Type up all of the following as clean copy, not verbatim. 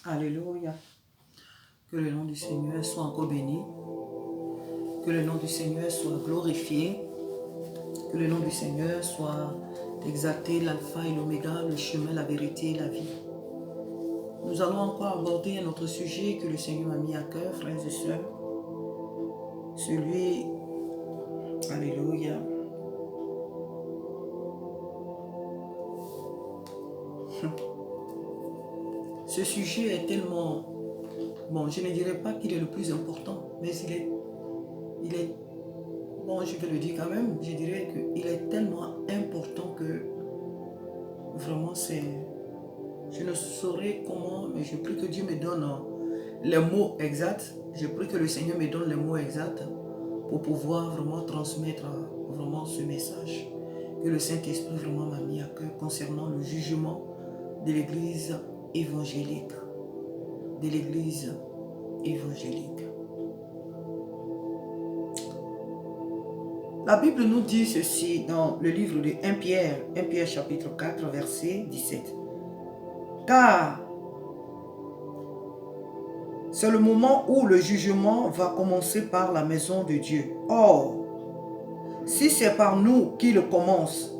Alléluia. Que le nom du Seigneur soit encore béni. Que le nom du Seigneur soit glorifié. Que le nom du Seigneur soit exalté, l'alpha et l'oméga, le chemin, la vérité et la vie. Nous allons encore aborder un autre sujet que le Seigneur a mis à cœur, frères et sœurs. Celui, alléluia, ce sujet est tellement, bon, je ne dirais pas qu'il est le plus important, mais il est, bon, je vais le dire quand même, je dirais qu'il est tellement important que vraiment je ne saurais comment, mais je prie que Dieu me donne les mots exacts, je prie que le Seigneur me donne les mots exacts pour pouvoir vraiment transmettre vraiment ce message que le Saint-Esprit vraiment m'a mis à cœur concernant le jugement de l'Église évangélique. De l'Église évangélique. La Bible nous dit ceci dans le livre de 1 Pierre chapitre 4, verset 17. Car c'est le moment où le jugement va commencer par la maison de Dieu. Or, si c'est par nous qu'il commence,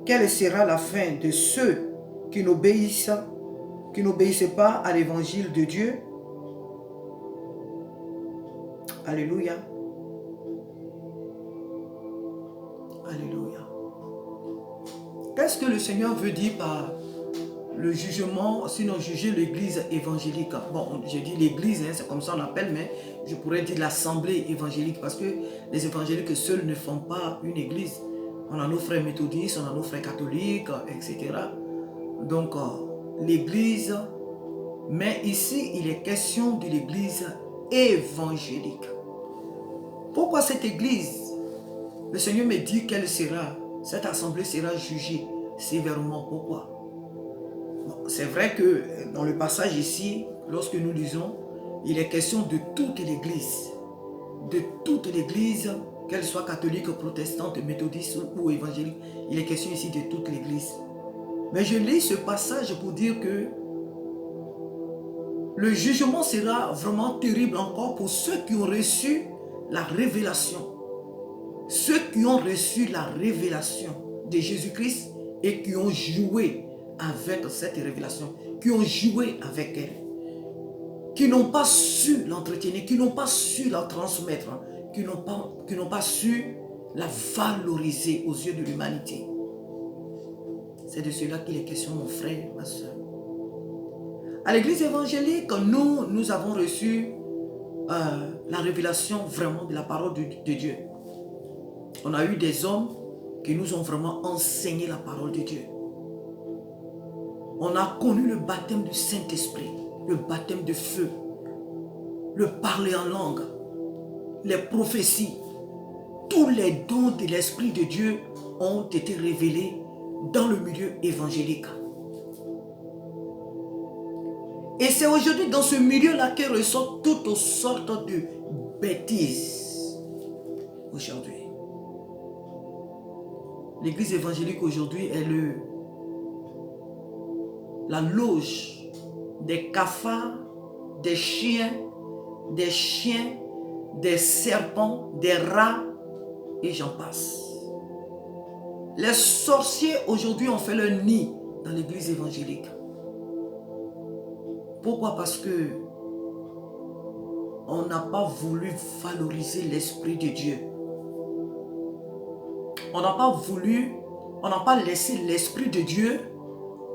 quelle sera la fin de ceux qui n'obéissent pas à l'évangile de Dieu? Alléluia. Alléluia. Qu'est-ce que le Seigneur veut dire par le jugement, sinon juger l'église évangélique? Bon, je dis l'église, c'est comme ça on appelle, mais je pourrais dire l'assemblée évangélique, parce que les évangéliques seuls ne font pas une église. On a nos frères méthodistes, on a nos frères catholiques, etc. Donc, l'église, mais ici, il est question de l'église évangélique. Pourquoi cette église? Le Seigneur me dit qu'elle sera, cette assemblée sera jugée sévèrement. Pourquoi? Bon, c'est vrai que dans le passage ici, lorsque nous lisons, il est question de toute l'église. De toute l'église, qu'elle soit catholique, protestante, méthodiste ou évangélique. Il est question ici de toute l'église. Mais je lis ce passage pour dire que le jugement sera vraiment terrible encore pour ceux qui ont reçu la révélation. Ceux qui ont reçu la révélation de Jésus-Christ et qui ont joué avec cette révélation, qui ont joué avec elle, qui n'ont pas su l'entretenir, qui n'ont pas su la transmettre, qui n'ont pas su la valoriser aux yeux de l'humanité. C'est de cela qu'il est question, mon frère, ma soeur. À l'église évangélique, nous avons reçu la révélation vraiment de la parole de Dieu. On a eu des hommes qui nous ont vraiment enseigné la parole de Dieu. On a connu le baptême du Saint-Esprit, le baptême de feu, le parler en langue, les prophéties. Tous les dons de l'Esprit de Dieu ont été révélés dans le milieu évangélique. Et c'est aujourd'hui dans ce milieu-là que ressortent toutes sortes de bêtises. Aujourd'hui. L'église évangélique aujourd'hui est la loge des cafards, des chiens, des serpents, des rats, et j'en passe. Les sorciers aujourd'hui ont fait leur nid dans l'église évangélique. Pourquoi? Parce que on n'a pas voulu valoriser l'Esprit de Dieu. On n'a pas laissé l'Esprit de Dieu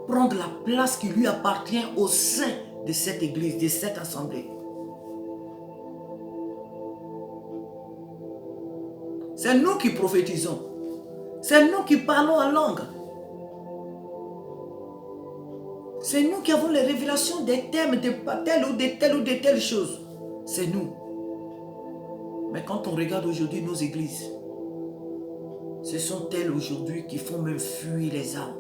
prendre la place qui lui appartient au sein de cette église, de cette assemblée. C'est nous qui prophétisons. C'est nous qui parlons en langue. C'est nous qui avons les révélations des thèmes de telle ou de telle chose. C'est nous. Mais quand on regarde aujourd'hui nos églises, ce sont elles aujourd'hui qui font même fuir les âmes.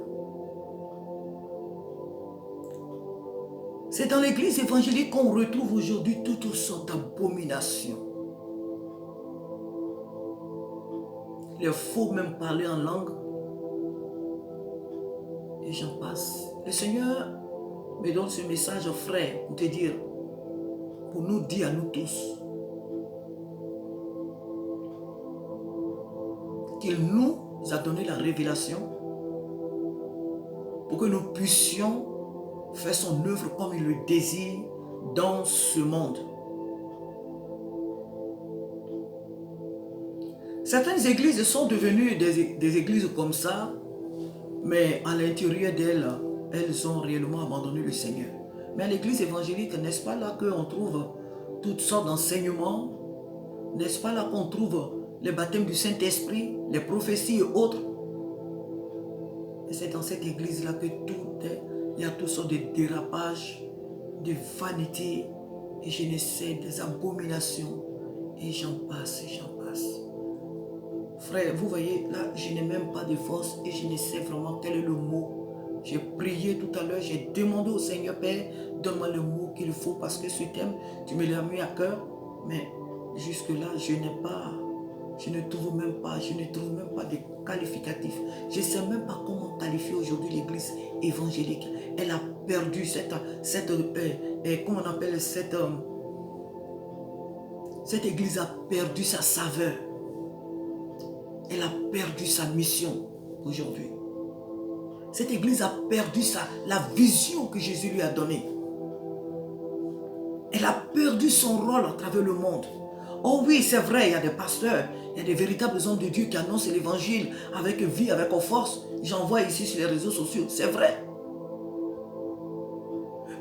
C'est dans l'église évangélique qu'on retrouve aujourd'hui toutes sortes d'abominations. Il faut même parler en langue. Et j'en passe. Le Seigneur me donne ce message, frère, pour te dire, pour nous dire à nous tous, qu'il nous a donné la révélation pour que nous puissions faire son œuvre comme il le désire dans ce monde. Certaines églises sont devenues des églises comme ça, mais à l'intérieur d'elles, elles ont réellement abandonné le Seigneur. Mais à l'église évangélique, n'est-ce pas là qu'on trouve toutes sortes d'enseignements? N'est-ce pas là qu'on trouve les baptêmes du Saint-Esprit, les prophéties et autres? Et c'est dans cette église-là que tout est, il y a toutes sortes de dérapages, de vanité, et je ne sais, des abominations, et j'en passe, et j'en passe. Frère, vous voyez, là, je n'ai même pas de force et je ne sais vraiment quel est le mot. J'ai prié tout à l'heure, j'ai demandé au Seigneur, Père, donne-moi le mot qu'il faut parce que ce thème, tu me l'as mis à cœur, mais jusque-là, je ne trouve même pas de qualificatif. Je ne sais même pas comment qualifier aujourd'hui l'église évangélique. Elle a perdu comment on appelle cette église a perdu sa saveur. Elle a perdu sa mission aujourd'hui. Cette église a perdu la vision que Jésus lui a donnée. Elle a perdu son rôle à travers le monde. Oh oui, c'est vrai, il y a des pasteurs, il y a des véritables hommes de Dieu qui annoncent l'évangile avec vie, avec force. J'en vois ici sur les réseaux sociaux, c'est vrai.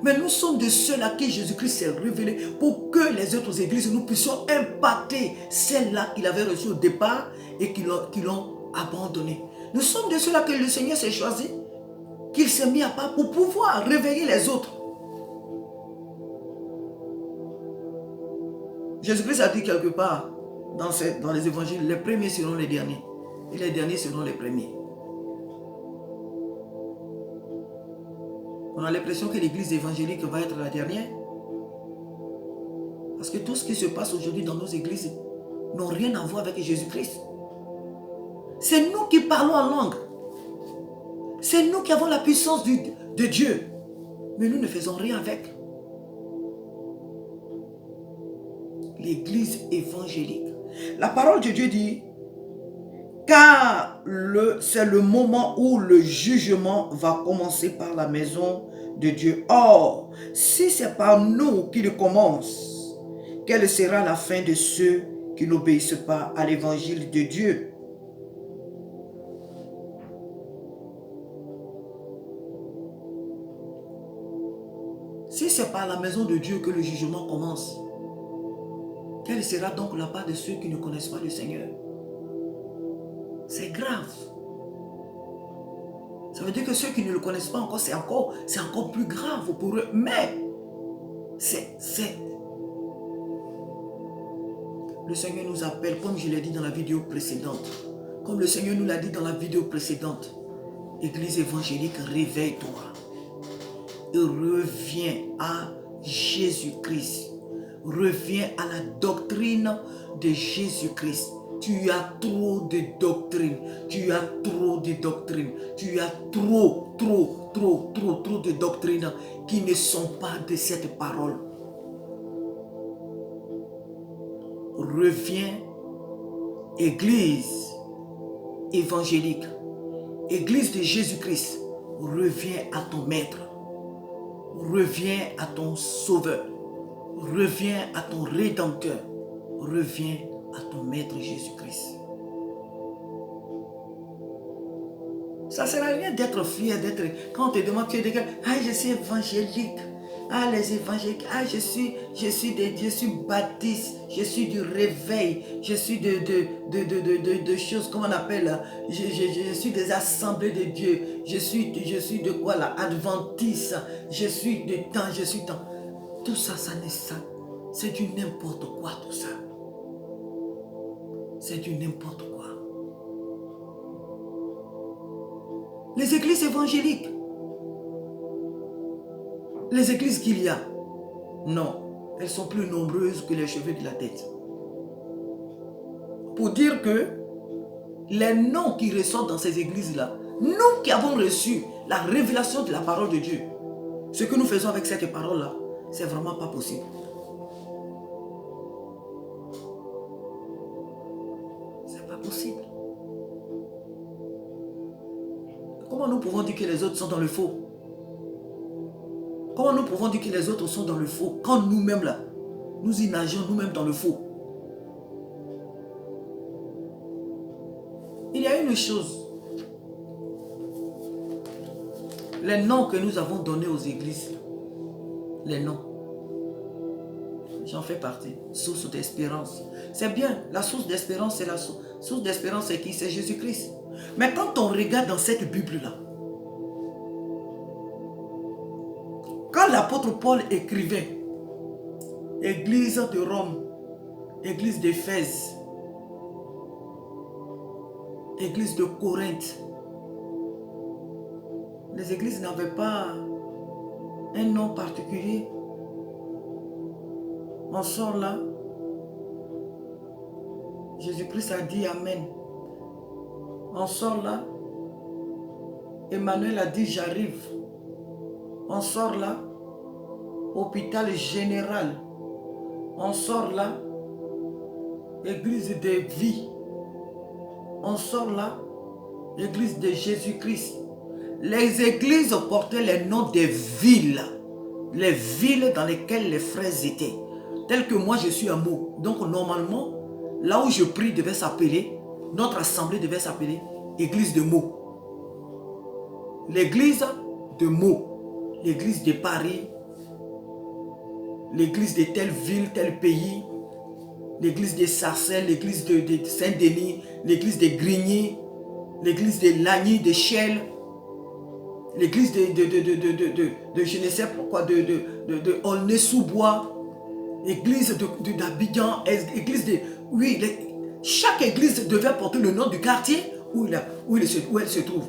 Mais nous sommes de ceux à qui Jésus-Christ s'est révélé pour que les autres églises, nous puissions impacter celles-là qu'il avait reçues au départ et qui l'ont abandonné. Nous sommes de ceux-là que le Seigneur s'est choisi, qu'il s'est mis à part pour pouvoir réveiller les autres. Jésus-Christ a dit quelque part dans les évangiles, les premiers seront les derniers et les derniers seront les premiers. On a l'impression que l'église évangélique va être la dernière. Parce que tout ce qui se passe aujourd'hui dans nos églises n'a rien à voir avec Jésus-Christ. C'est nous qui parlons en langue. C'est nous qui avons la puissance de Dieu. Mais nous ne faisons rien avec. L'église évangélique. La parole de Dieu dit, car c'est le moment où le jugement va commencer par la maison de Dieu. Or, si c'est par nous qu'il commence, quelle sera la fin de ceux qui n'obéissent pas à l'évangile de Dieu? Si c'est par la maison de Dieu que le jugement commence, quelle sera donc la part de ceux qui ne connaissent pas le Seigneur? C'est grave. Ça veut dire que ceux qui ne le connaissent pas encore, c'est encore plus grave pour eux. Mais, le Seigneur nous appelle, comme je l'ai dit dans la vidéo précédente. Comme le Seigneur nous l'a dit dans la vidéo précédente. Église évangélique, réveille-toi. Et reviens à Jésus-Christ. Reviens à la doctrine de Jésus-Christ. Tu as trop de doctrines. Tu as trop de doctrines. Tu as trop de doctrines qui ne sont pas de cette parole. Reviens, Église évangélique, Église de Jésus-Christ. Reviens à ton Maître. Reviens à ton Sauveur. Reviens à ton Rédempteur. Reviens à ton Maître Jésus-Christ. Ça ne sert à rien d'être fier, quand on te demande, tu es de quel, je suis évangélique. Les évangéliques, je suis baptiste, je suis du réveil, je suis de choses, comment on appelle, je suis des assemblées de Dieu, je suis de quoi là, adventiste, je suis de temps, je suis temps. Tout ça, c'est du n'importe quoi tout ça. C'est du n'importe quoi. Les églises évangéliques, les églises qu'il y a, non, elles sont plus nombreuses que les cheveux de la tête. Pour dire que les noms qui ressortent dans ces églises-là, nous qui avons reçu la révélation de la parole de Dieu, Ce que nous faisons avec cette parole-là, c'est vraiment pas possible. C'est pas possible. Comment nous pouvons dire que les autres sont dans le faux? Comment nous pouvons dire que les autres sont dans le faux quand nous-mêmes là, nous y nageons nous-mêmes dans le faux? Il y a une chose. Les noms que nous avons donnés aux églises, les noms, j'en fais partie, source d'espérance. C'est bien, la source d'espérance, c'est la source d'espérance, c'est qui? C'est Jésus-Christ. Mais quand on regarde dans cette Bible-là, quand l'apôtre Paul écrivait, Église de Rome, Église d'Éphèse, Église de Corinthe, les églises n'avaient pas un nom particulier. On sort là, Jésus-Christ a dit Amen. On sort là, Emmanuel a dit j'arrive. On sort là, hôpital général. On sort là, église de vie. On sort là, église de Jésus-Christ. Les églises portaient les noms des villes. Les villes dans lesquelles les frères étaient. Tel que moi je suis à Meaux. Donc normalement, là où je prie devait s'appeler, notre assemblée devait s'appeler église de Meaux. L'église de Meaux. L'église de Paris. L'église de telle ville, tel pays. L'église de Sarcelles, l'église de Saint-Denis, l'église de Grigny, l'église de Lagny, de Chelles, l'église de je ne sais pourquoi, de Aulnay-sous-Bois, église d'Abidjan, église de... Oui, chaque église devait porter le nom du quartier où elle se trouve.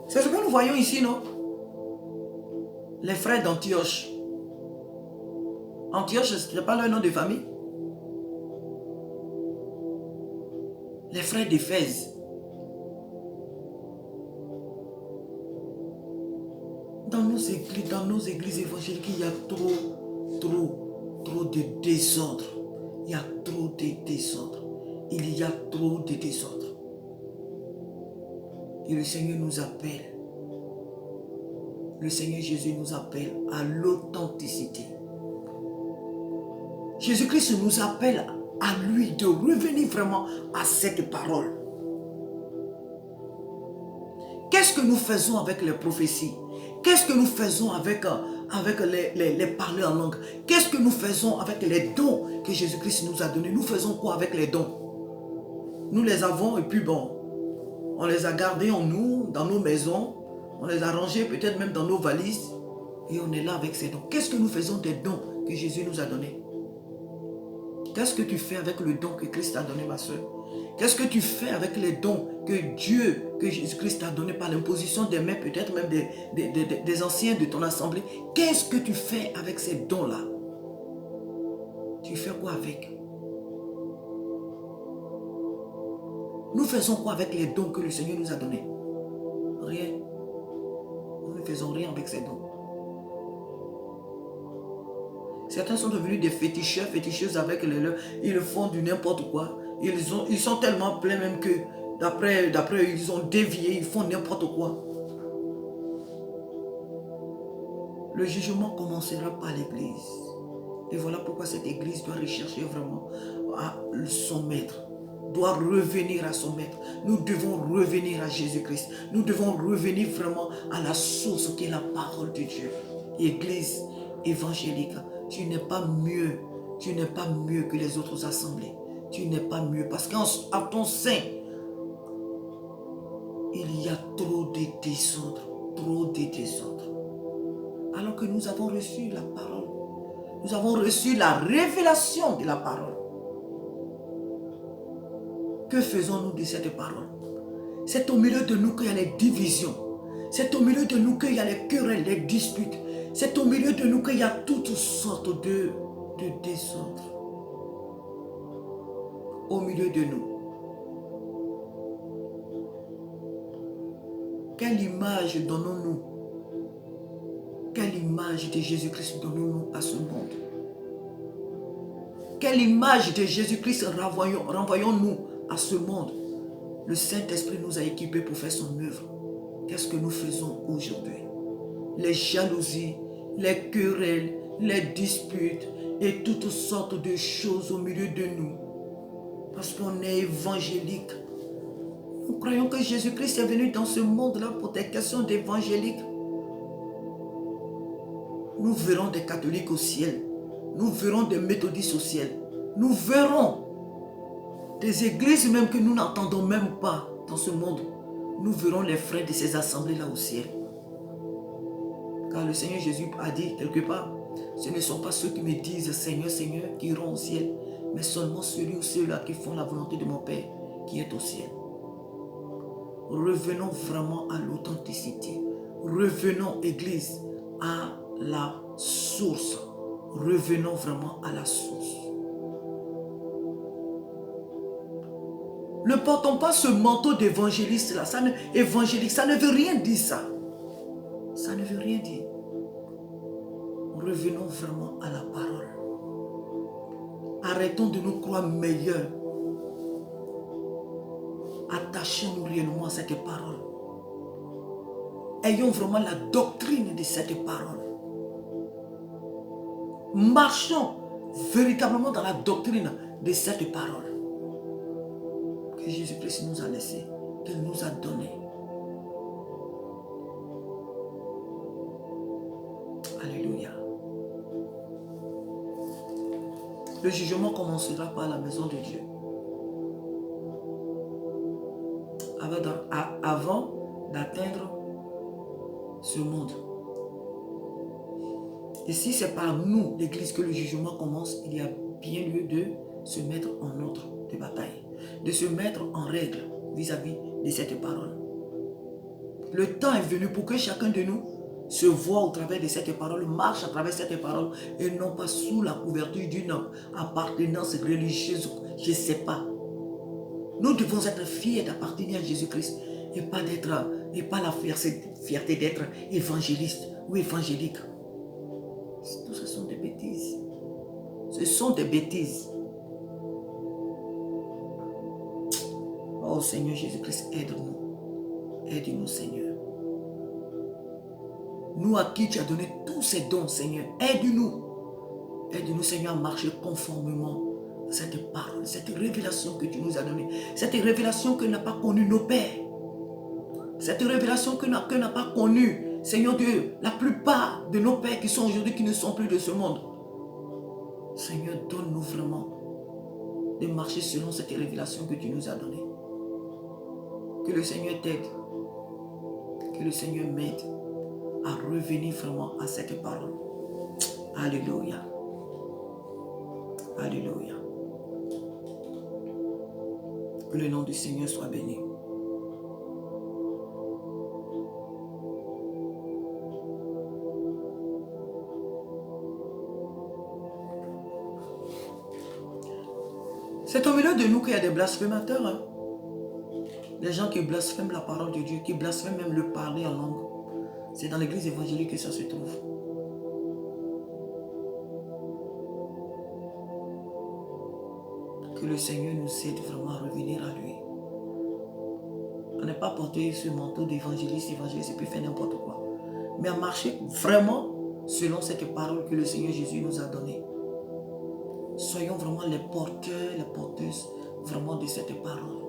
C'est ce que nous voyons ici, non? Les frères d'Antioche. Antioche, ce n'est pas leur nom de famille. Les frères d'Éphèse. Dans nos églises évangéliques, il y a trop de désordre. Il y a trop de désordre. Il y a trop de désordre. Et le Seigneur nous appelle. Le Seigneur Jésus nous appelle à l'authenticité. Jésus-Christ nous appelle à lui de revenir vraiment à cette parole. Qu'est-ce que nous faisons avec les prophéties? Qu'est-ce que nous faisons avec les parler en langue? Qu'est-ce que nous faisons avec les dons que Jésus-Christ nous a donnés? Nous faisons quoi avec les dons? Nous les avons et puis bon, on les a gardés en nous, dans nos maisons, on les a rangés peut-être même dans nos valises et on est là avec ces dons. Qu'est-ce que nous faisons des dons que Jésus nous a donnés? Qu'est-ce que tu fais avec le don que Christ t'a donné, ma soeur? Qu'est-ce que tu fais avec les dons que Jésus-Christ t'a donné par l'imposition des mains, peut-être même des anciens de ton assemblée? Qu'est-ce que tu fais avec ces dons-là? Tu fais quoi avec? Nous faisons quoi avec les dons que le Seigneur nous a donnés? Rien. Nous ne faisons rien avec ces dons. Certains sont devenus des féticheurs, féticheuses avec les leurs. Ils font du n'importe quoi. Ils sont tellement pleins même que d'après ils ont dévié, ils font n'importe quoi. Le jugement commencera par l'église. Et voilà pourquoi cette église doit rechercher vraiment à son maître. Doit revenir à son maître. Nous devons revenir à Jésus-Christ. Nous devons revenir vraiment à la source qui est la parole de Dieu. Église évangélique, tu n'es pas mieux. Tu n'es pas mieux que les autres assemblées. Tu n'es pas mieux parce qu'à ton sein, il y a trop de désordre. Trop de désordre. Alors que nous avons reçu la parole. Nous avons reçu la révélation de la parole. Que faisons-nous de cette parole? C'est au milieu de nous qu'il y a les divisions. C'est au milieu de nous qu'il y a les querelles, les disputes. C'est au milieu de nous qu'il y a toutes sortes de désordre. Au milieu de nous. Quelle image donnons-nous? Quelle image de Jésus-Christ donnons-nous à ce monde? Quelle image de Jésus-Christ renvoyons-nous à ce monde? Le Saint-Esprit nous a équipés pour faire son œuvre. Qu'est-ce que nous faisons aujourd'hui? Les jalousies, les querelles, les disputes et toutes sortes de choses au milieu de nous. Parce qu'on est évangélique. Nous croyons que Jésus-Christ est venu dans ce monde-là pour des questions d'évangélique. Nous verrons des catholiques au ciel. Nous verrons des méthodistes au ciel. Nous verrons des églises même que nous n'entendons même pas dans ce monde. Nous verrons les frères de ces assemblées-là au ciel. Car le Seigneur Jésus a dit quelque part, ce ne sont pas ceux qui me disent Seigneur, Seigneur qui iront au ciel, mais seulement celui ou ceux-là qui font la volonté de mon Père qui est au ciel. Revenons vraiment à l'authenticité. Revenons, Église, à la source. Revenons vraiment à la source. Ne portons pas ce manteau d'évangéliste là. Évangélique, ça ne veut rien dire ça. Ça ne veut rien dire. Revenons vraiment à la parole. Arrêtons de nous croire meilleurs. Attachons-nous réellement à cette parole. Ayons vraiment la doctrine de cette parole. Marchons véritablement dans la doctrine de cette parole que Jésus-Christ nous a laissée, qu'il nous a donnée. Alléluia. Le jugement commencera par la maison de Dieu. Avant d'atteindre ce monde. Et si c'est par nous, l'Église, que le jugement commence, il y a bien lieu de se mettre en ordre de bataille, de se mettre en règle vis-à-vis de cette parole. Le temps est venu pour que chacun de nous se voit au travers de cette parole, marche à travers cette parole et non pas sous la couverture d'une appartenance religieuse, je ne sais pas. Nous devons être fiers d'appartenir à Jésus-Christ et pas la fierté d'être évangéliste ou évangélique. Tout ce sont des bêtises. Ce sont des bêtises. Oh Seigneur Jésus-Christ, aide-nous. Aide-nous, Seigneur. Nous à qui tu as donné tous ces dons, Seigneur, aide-nous. Aide-nous, Seigneur, à marcher conformément à cette parole, cette révélation que tu nous as donnée. Cette révélation que n'a pas connue nos pères. Cette révélation que n'a pas connue, Seigneur Dieu, la plupart de nos pères qui sont aujourd'hui, qui ne sont plus de ce monde. Seigneur, donne-nous vraiment de marcher selon cette révélation que tu nous as donnée. Que le Seigneur t'aide. Que le Seigneur m'aide à revenir vraiment à cette parole. Alléluia. Alléluia. Que le nom du Seigneur soit béni. C'est au milieu de nous qu'il y a des blasphémateurs. Hein? Des gens qui blasphèment la parole de Dieu, qui blasphèment même le parler en langue. C'est dans l'église évangélique que ça se trouve. Que le Seigneur nous aide vraiment à revenir à lui. On n'est pas porté ce manteau d'évangéliste, et puis faire n'importe quoi. Mais à marcher vraiment selon cette parole que le Seigneur Jésus nous a donnée. Soyons vraiment les porteurs, les porteuses vraiment de cette parole.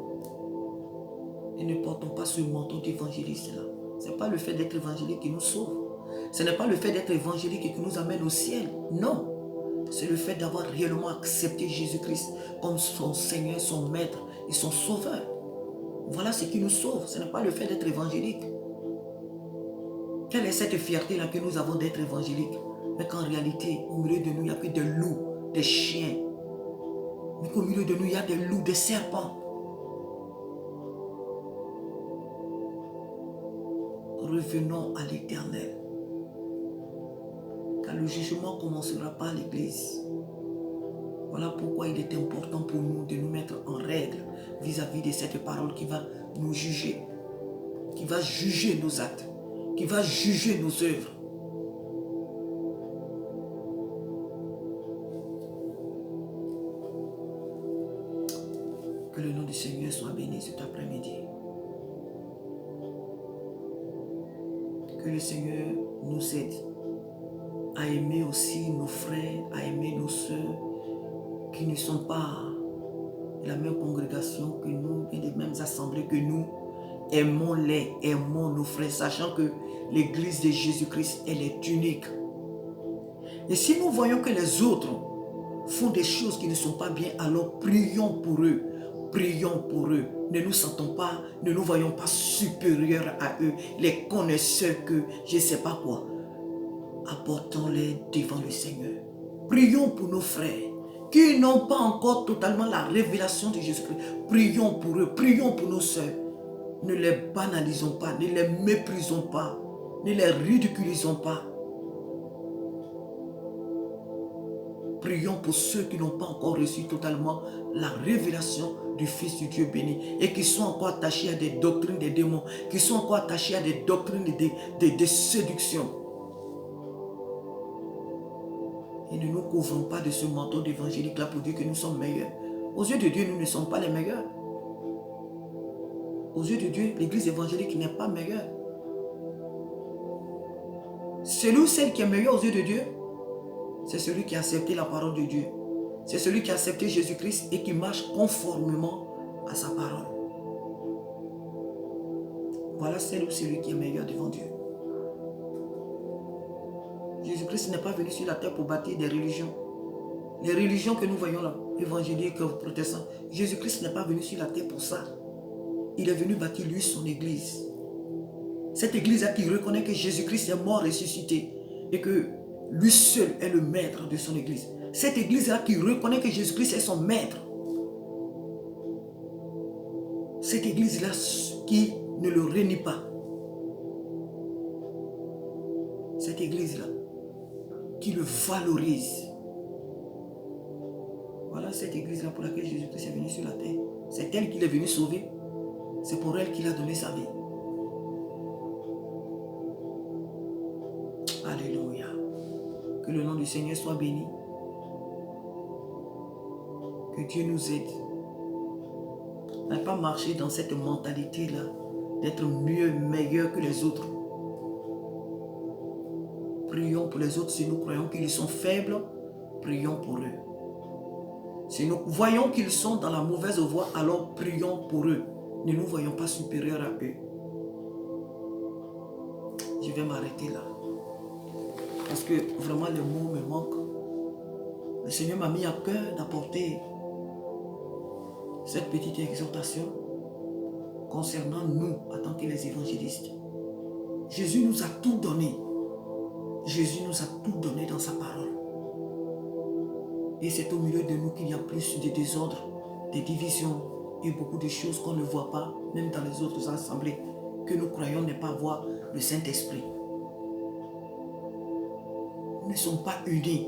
Et ne portons pas ce manteau d'évangéliste-là. Ce n'est pas le fait d'être évangélique qui nous sauve. Ce n'est pas le fait d'être évangélique qui nous amène au ciel. Non. C'est le fait d'avoir réellement accepté Jésus-Christ comme son Seigneur, son Maître et son Sauveur. Voilà ce qui nous sauve. Ce n'est pas le fait d'être évangélique. Quelle est cette fierté-là que nous avons d'être évangélique? Mais qu'en réalité, au milieu de nous, il n'y a que des loups, des chiens. Mais qu'au milieu de nous, il y a des loups, des serpents. Revenons à l'Éternel. Car le jugement commencera par l'Église. Voilà pourquoi il est important pour nous de nous mettre en règle vis-à-vis de cette parole qui va nous juger. qui va juger nos actes, qui va juger nos œuvres. Que le nom du Seigneur soit béni cet après-midi. Que le Seigneur nous aide à aimer aussi nos frères, à aimer nos sœurs qui ne sont pas de la même congrégation que nous et des mêmes assemblées que nous. Aimons-les, aimons nos frères, sachant que l'église de Jésus-Christ, elle est unique. Et si nous voyons que les autres font des choses qui ne sont pas bien, alors prions pour eux. Prions pour eux. Ne nous sentons pas, ne nous voyons pas supérieurs à eux, les connaisseurs que je ne sais pas quoi. Apportons-les devant le Seigneur. Prions pour nos frères qui n'ont pas encore totalement la révélation de Jésus-Christ. Prions pour eux, prions pour nos sœurs. Ne les banalisons pas, ne les méprisons pas, ne les ridiculisons pas. Prions pour ceux qui n'ont pas encore reçu totalement la révélation du Fils du Dieu béni et qui sont encore attachés à des doctrines des démons, qui sont encore attachés à des doctrines de séduction. Et ne nous couvrons pas de ce manteau d'évangélique-là pour dire que nous sommes meilleurs. Aux yeux de Dieu, nous ne sommes pas les meilleurs. Aux yeux de Dieu, l'église évangélique n'est pas meilleure. Celui ou celle qui est meilleur aux yeux de Dieu, c'est celui qui a accepté la parole de Dieu. C'est celui qui a accepté Jésus-Christ et qui marche conformément à sa parole. Voilà celle ou celui qui est meilleur devant Dieu. Jésus-Christ n'est pas venu sur la terre pour bâtir des religions. Les religions que nous voyons là, évangéliques, protestants, Jésus-Christ n'est pas venu sur la terre pour ça. Il est venu bâtir lui son église. Cette église-là qui reconnaît que Jésus-Christ est mort ressuscité et que lui seul est le maître de son église. Cette église-là qui reconnaît que Jésus-Christ est son maître. Cette église-là qui ne le renie pas. Cette église-là qui le valorise. Voilà cette église-là pour laquelle Jésus-Christ est venu sur la terre. C'est elle qu'il est venu sauver. C'est pour elle qu'il a donné sa vie. Alléluia. Que le nom du Seigneur soit béni. Que Dieu nous aide. On n'a pas marché dans cette mentalité-là d'être mieux, meilleur que les autres. Prions pour les autres si nous croyons qu'ils sont faibles. Prions pour eux. Si nous voyons qu'ils sont dans la mauvaise voie, alors prions pour eux. Ne nous voyons pas supérieurs à eux. Je vais m'arrêter là. Parce que vraiment les mots me manquent. Le Seigneur m'a mis à cœur d'apporter cette petite exhortation concernant nous en tant que les évangélistes. Jésus nous a tout donné. Jésus nous a tout donné dans sa parole. Et c'est au milieu de nous qu'il y a plus de désordre, des divisions et beaucoup de choses qu'on ne voit pas, même dans les autres assemblées, que nous croyons ne pas avoir le Saint-Esprit. Nous ne sommes pas unis.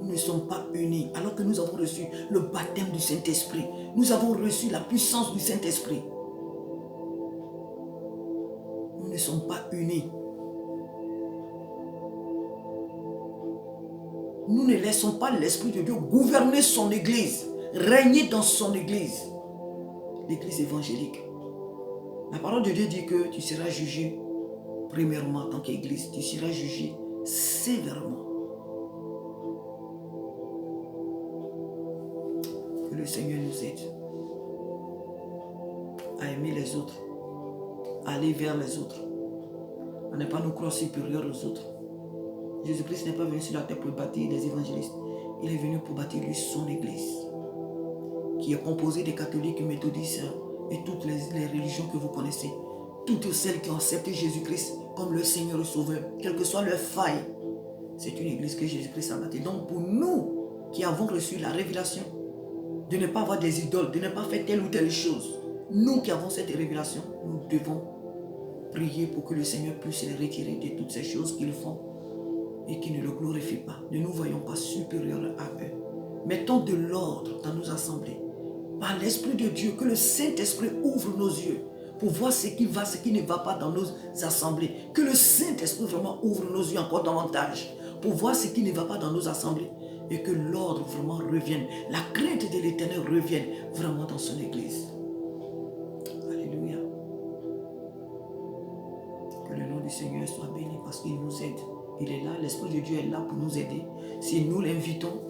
Nous ne sommes pas unis alors que nous avons reçu le baptême du Saint-Esprit. Nous avons reçu la puissance du Saint-Esprit. Nous ne sommes pas unis. Nous ne laissons pas l'Esprit de Dieu gouverner son Église, régner dans son Église, l'Église évangélique. La parole de Dieu dit que tu seras jugé, premièrement en tant qu'Église, tu seras jugé sévèrement. Que le Seigneur nous aide à aimer les autres, à aller vers les autres, à ne pas nous croire supérieurs aux autres. Jésus-Christ n'est pas venu sur la terre pour bâtir des évangélistes. Il est venu pour bâtir lui son Église, qui est composée des catholiques, méthodistes et toutes les religions que vous connaissez. Toutes celles qui ont accepté Jésus-Christ comme le Seigneur et Sauveur, quelle que soit leur faille. C'est une Église que Jésus-Christ a bâtie. Donc pour nous qui avons reçu la révélation, de ne pas avoir des idoles, de ne pas faire telle ou telle chose, nous qui avons cette révélation, nous devons prier pour que le Seigneur puisse les retirer de toutes ces choses qu'ils font et qui ne le glorifient pas. Ne nous voyons pas supérieurs à eux. Mettons de l'ordre dans nos assemblées. Par l'Esprit de Dieu, que le Saint-Esprit ouvre nos yeux pour voir ce qui va, ce qui ne va pas dans nos assemblées. Que le Saint-Esprit vraiment ouvre nos yeux encore davantage pour voir ce qui ne va pas dans nos assemblées et que l'ordre vraiment revienne, la crainte de l'Éternel revienne vraiment dans son Église. Alléluia. Que le nom du Seigneur soit béni parce qu'il nous aide. Il est là, l'Esprit de Dieu est là pour nous aider. Si nous l'invitons,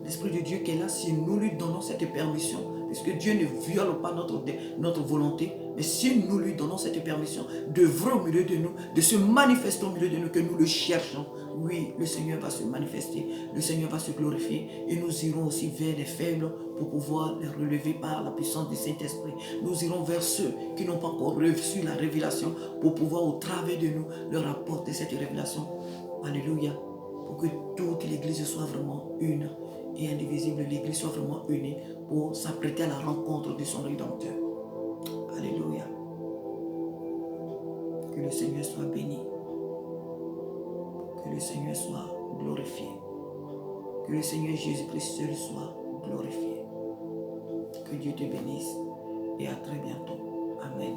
l'Esprit de Dieu qui est là, si nous lui donnons cette permission, puisque Dieu ne viole pas notre volonté, mais si nous lui donnons cette permission d'œuvrer au milieu de nous, de se manifester au milieu de nous, que nous le cherchons, oui, le Seigneur va se manifester, le Seigneur va se glorifier et nous irons aussi vers les faibles pour pouvoir les relever par la puissance du Saint-Esprit. Nous irons vers ceux qui n'ont pas encore reçu la révélation pour pouvoir au travers de nous leur apporter cette révélation. Alléluia. Pour que toute l'Église soit vraiment une et indivisible, l'Église soit vraiment unie pour s'apprêter à la rencontre de son Rédempteur. Alléluia. Que le Seigneur soit béni. Que le Seigneur soit glorifié. Que le Seigneur Jésus-Christ seul soit glorifié. Que Dieu te bénisse et à très bientôt. Amen.